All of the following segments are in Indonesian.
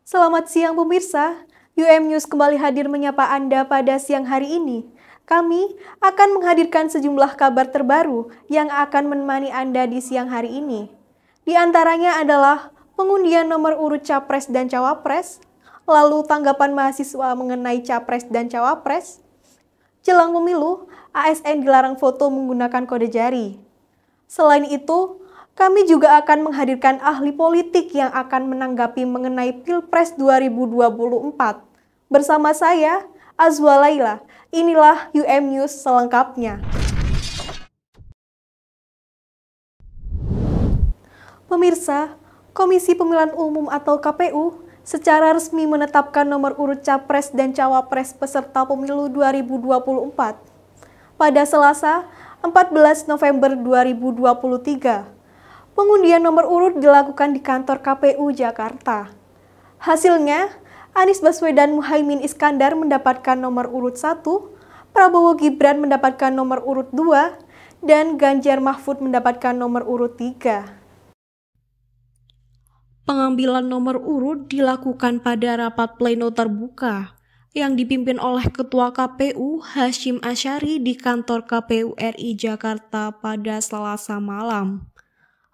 Selamat siang pemirsa, UM News kembali hadir menyapa Anda pada siang hari ini. Kami akan menghadirkan sejumlah kabar terbaru yang akan menemani Anda di siang hari ini. Di antaranya adalah pengundian nomor urut Capres dan Cawapres, lalu tanggapan mahasiswa mengenai Capres dan Cawapres. Jelang pemilu, ASN dilarang foto menggunakan kode jari. Selain itu, kami juga akan menghadirkan ahli politik yang akan menanggapi mengenai Pilpres 2024. Bersama saya, Azwa Laila. Inilah UM News selengkapnya. Pemirsa, Komisi Pemilihan Umum atau KPU secara resmi menetapkan nomor urut Capres dan Cawapres peserta Pemilu 2024 pada Selasa, 14 November 2023. Pengundian nomor urut dilakukan di kantor KPU Jakarta. Hasilnya, Anies Baswedan Muhaimin Iskandar mendapatkan nomor urut 1, Prabowo Gibran mendapatkan nomor urut 2, dan Ganjar Mahfud mendapatkan nomor urut 3. Pengambilan nomor urut dilakukan pada rapat pleno terbuka yang dipimpin oleh Ketua KPU Hasyim Asyari di kantor KPU RI Jakarta pada Selasa malam.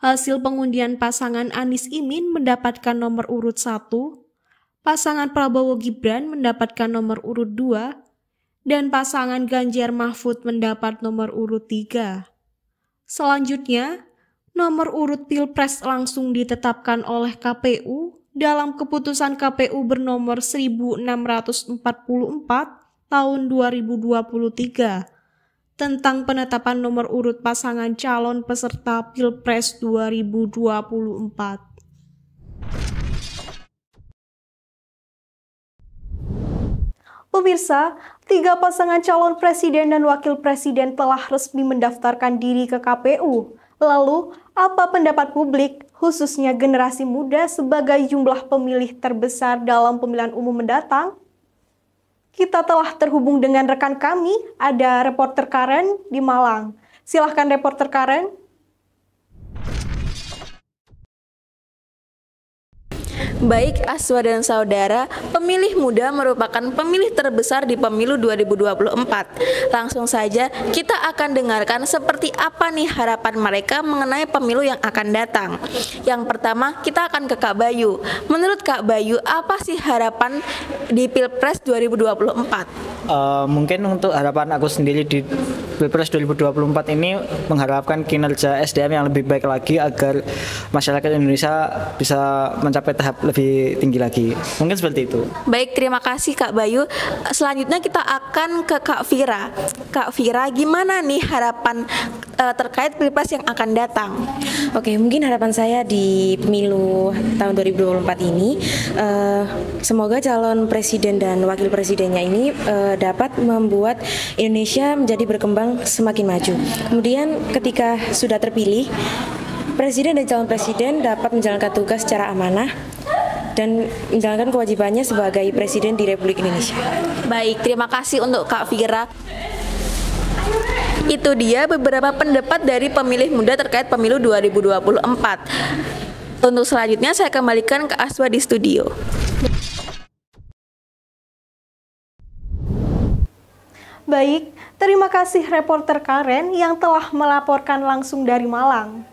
Hasil pengundian pasangan Anies Imin mendapatkan nomor urut 1, pasangan Prabowo Gibran mendapatkan nomor urut 2, dan pasangan Ganjar Mahfud mendapat nomor urut 3. Selanjutnya, nomor urut Pilpres langsung ditetapkan oleh KPU dalam keputusan KPU bernomor 1644 tahun 2023 tentang penetapan nomor urut pasangan calon peserta Pilpres 2024. Pemirsa, 3 pasangan calon presiden dan wakil presiden telah resmi mendaftarkan diri ke KPU. Lalu, apa pendapat publik, khususnya generasi muda sebagai jumlah pemilih terbesar dalam pemilihan umum mendatang? Kita telah terhubung dengan rekan kami, ada reporter Karen di Malang. Silahkan reporter Karen. Baik Aswa dan saudara, pemilih muda merupakan pemilih terbesar di pemilu 2024. Langsung saja kita akan dengarkan seperti apa nih harapan mereka mengenai pemilu yang akan datang. Yang pertama, kita akan ke Kak Bayu. Menurut Kak Bayu, apa sih harapan di Pilpres 2024? Mungkin untuk harapan aku sendiri di Pilpres 2024 ini mengharapkan kinerja SDM yang lebih baik lagi agar masyarakat Indonesia bisa mencapai tahap lebih tinggi lagi. Mungkin seperti itu. Baik, terima kasih Kak Bayu. Selanjutnya kita akan ke Kak Vira. Kak Vira, gimana nih harapan terkait Pilpres yang akan datang? Oke, mungkin harapan saya di pemilu tahun 2024 ini semoga calon presiden dan wakil presidennya ini dapat membuat Indonesia menjadi berkembang semakin maju. Kemudian ketika sudah terpilih, presiden dan calon presiden dapat menjalankan tugas secara amanah dan menjalankan kewajibannya sebagai presiden di Republik Indonesia. Baik, terima kasih untuk Kak Vira. Itu dia beberapa pendapat dari pemilih muda terkait pemilu 2024. Untuk selanjutnya saya kembalikan ke Aswa di studio. Baik, terima kasih reporter Karen yang telah melaporkan langsung dari Malang.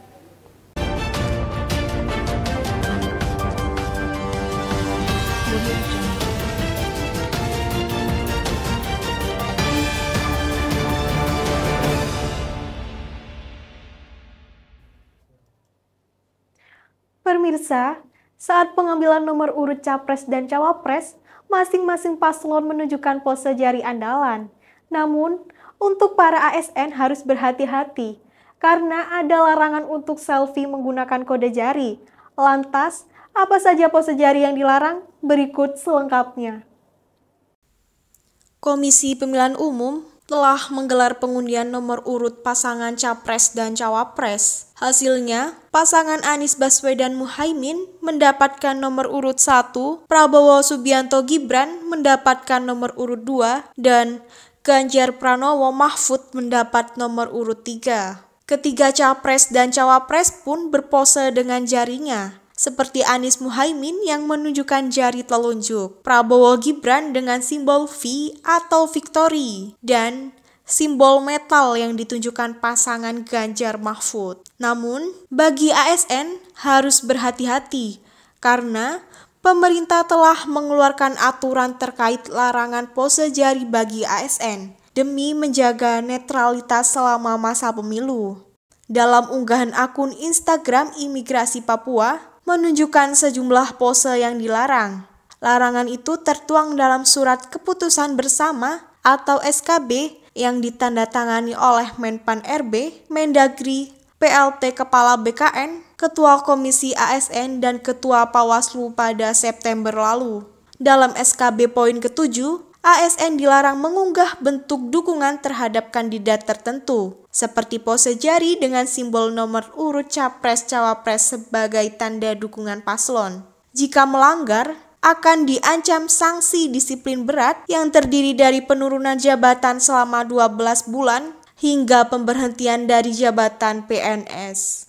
Pemirsa, saat pengambilan nomor urut Capres dan Cawapres, masing-masing paslon menunjukkan pose jari andalan. Namun, untuk para ASN harus berhati-hati, karena ada larangan untuk selfie menggunakan kode jari. Lantas, apa saja pose jari yang dilarang? Berikut selengkapnya. Komisi Pemilihan Umum telah menggelar pengundian nomor urut pasangan Capres dan Cawapres. Hasilnya, pasangan Anies Baswedan Muhaimin mendapatkan nomor urut 1, Prabowo Subianto Gibran mendapatkan nomor urut 2, dan Ganjar Pranowo Mahfud mendapat nomor urut 3. Ketiga Capres dan Cawapres pun berpose dengan jarinya. seperti Anies Muhaimin yang menunjukkan jari telunjuk, Prabowo Gibran dengan simbol V atau victory, dan simbol metal yang ditunjukkan pasangan Ganjar Mahfud. Namun, bagi ASN harus berhati-hati karena pemerintah telah mengeluarkan aturan terkait larangan pose jari bagi ASN demi menjaga netralitas selama masa pemilu. Dalam unggahan akun Instagram Imigrasi Papua, menunjukkan sejumlah pose yang dilarang. Larangan itu tertuang dalam surat keputusan bersama atau SKB yang ditandatangani oleh Menpan RB, Mendagri, PLT Kepala BKN, Ketua Komisi ASN, dan Ketua Bawaslu pada September lalu. Dalam SKB poin ke-7, ASN dilarang mengunggah bentuk dukungan terhadap kandidat tertentu, seperti pose jari dengan simbol nomor urut Capres-Cawapres sebagai tanda dukungan paslon. Jika melanggar, akan diancam sanksi disiplin berat yang terdiri dari penurunan jabatan selama 12 bulan hingga pemberhentian dari jabatan PNS.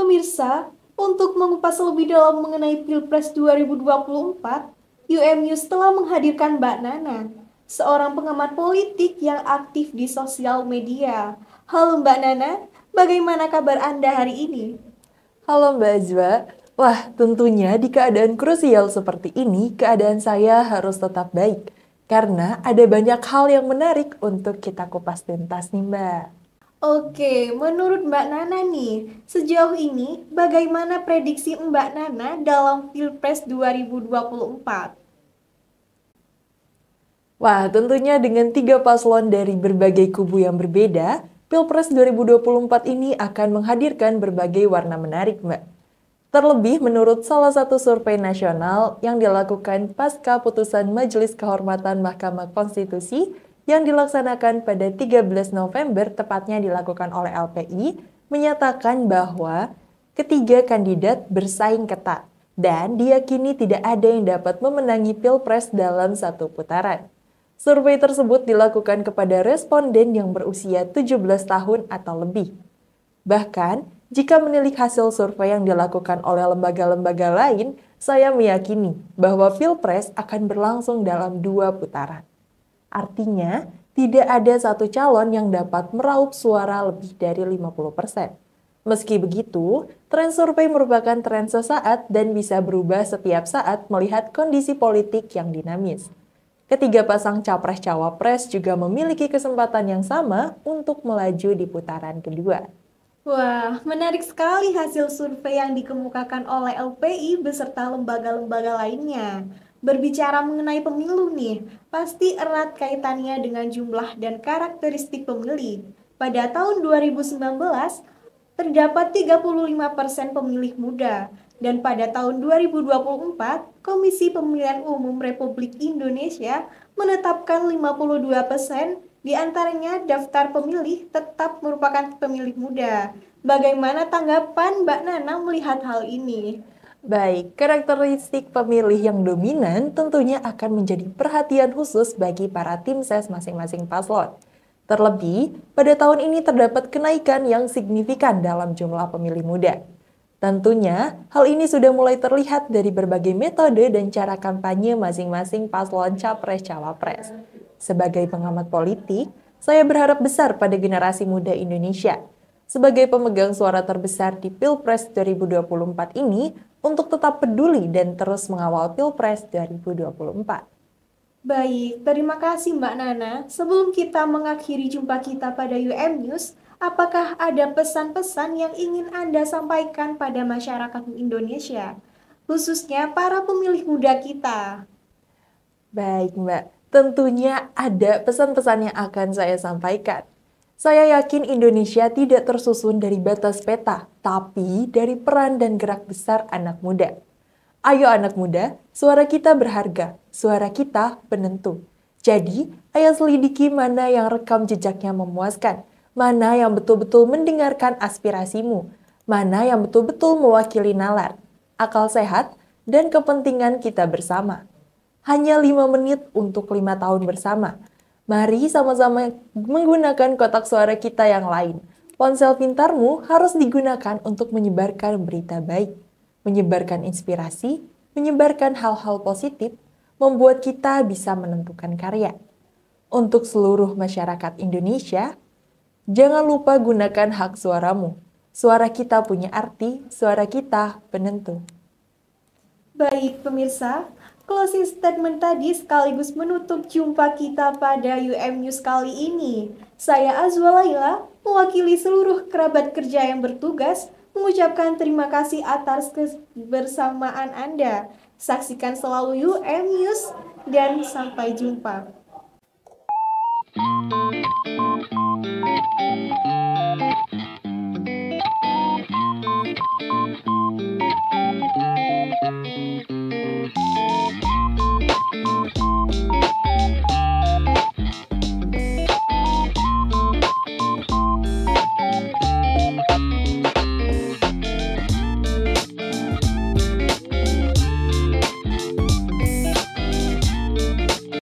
Pemirsa, untuk mengupas lebih dalam mengenai Pilpres 2024, UMNews telah menghadirkan Mbak Nana, seorang pengamat politik yang aktif di sosial media. Halo Mbak Nana, bagaimana kabar Anda hari ini? Halo Mbak Azwa, wah tentunya di keadaan krusial seperti ini, keadaan saya harus tetap baik. Karena ada banyak hal yang menarik untuk kita kupas tuntas nih Mbak. Oke, menurut Mbak Nana nih, sejauh ini bagaimana prediksi Mbak Nana dalam Pilpres 2024? Wah, tentunya dengan 3 paslon dari berbagai kubu yang berbeda, Pilpres 2024 ini akan menghadirkan berbagai warna menarik, Mbak. Terlebih menurut salah satu survei nasional yang dilakukan pasca putusan Majelis Kehormatan Mahkamah Konstitusi yang dilaksanakan pada 13 November, tepatnya dilakukan oleh LPI, menyatakan bahwa ketiga kandidat bersaing ketat dan diyakini tidak ada yang dapat memenangi Pilpres dalam satu putaran. Survei tersebut dilakukan kepada responden yang berusia 17 tahun atau lebih. Bahkan, jika menilik hasil survei yang dilakukan oleh lembaga-lembaga lain, saya meyakini bahwa Pilpres akan berlangsung dalam 2 putaran. Artinya, tidak ada satu calon yang dapat meraup suara lebih dari 50%. Meski begitu, tren survei merupakan tren sesaat dan bisa berubah setiap saat melihat kondisi politik yang dinamis. Ketiga pasang capres-cawapres juga memiliki kesempatan yang sama untuk melaju di putaran kedua. Wah, menarik sekali hasil survei yang dikemukakan oleh LPI beserta lembaga-lembaga lainnya. Berbicara mengenai pemilu nih, pasti erat kaitannya dengan jumlah dan karakteristik pemilih. Pada tahun 2019, terdapat 35% pemilih muda, dan pada tahun 2024, Komisi Pemilihan Umum Republik Indonesia menetapkan 52%, di antaranya daftar pemilih tetap merupakan pemilih muda. Bagaimana tanggapan Mbak Nana melihat hal ini? Baik, karakteristik pemilih yang dominan tentunya akan menjadi perhatian khusus bagi para tim ses masing-masing paslon. Terlebih, pada tahun ini terdapat kenaikan yang signifikan dalam jumlah pemilih muda. Tentunya, hal ini sudah mulai terlihat dari berbagai metode dan cara kampanye masing-masing paslon capres-cawapres. Sebagai pengamat politik, saya berharap besar pada generasi muda Indonesia. Sebagai pemegang suara terbesar di Pilpres 2024 ini, untuk tetap peduli dan terus mengawal Pilpres 2024. Baik, terima kasih Mbak Nana. Sebelum kita mengakhiri jumpa kita pada UMNews, apakah ada pesan-pesan yang ingin Anda sampaikan pada masyarakat Indonesia, khususnya para pemilih muda kita? Baik Mbak, tentunya ada pesan-pesan yang akan saya sampaikan. Saya yakin Indonesia tidak tersusun dari batas peta, tapi dari peran dan gerak besar anak muda. Ayo anak muda, suara kita berharga, suara kita penentu. Jadi, ayo selidiki mana yang rekam jejaknya memuaskan, mana yang betul-betul mendengarkan aspirasimu, mana yang betul-betul mewakili nalar, akal sehat, dan kepentingan kita bersama. Hanya 5 menit untuk 5 tahun bersama. Mari sama-sama menggunakan kotak suara kita yang lain. Ponsel pintarmu harus digunakan untuk menyebarkan berita baik, menyebarkan inspirasi, menyebarkan hal-hal positif, membuat kita bisa menentukan karya. Untuk seluruh masyarakat Indonesia, jangan lupa gunakan hak suaramu. Suara kita punya arti, suara kita penentu. Baik pemirsa, closing statement tadi sekaligus menutup jumpa kita pada UM News kali ini. Saya Azwa Laila, mewakili seluruh kerabat kerja yang bertugas, mengucapkan terima kasih atas kebersamaan Anda. Saksikan selalu UM News dan sampai jumpa.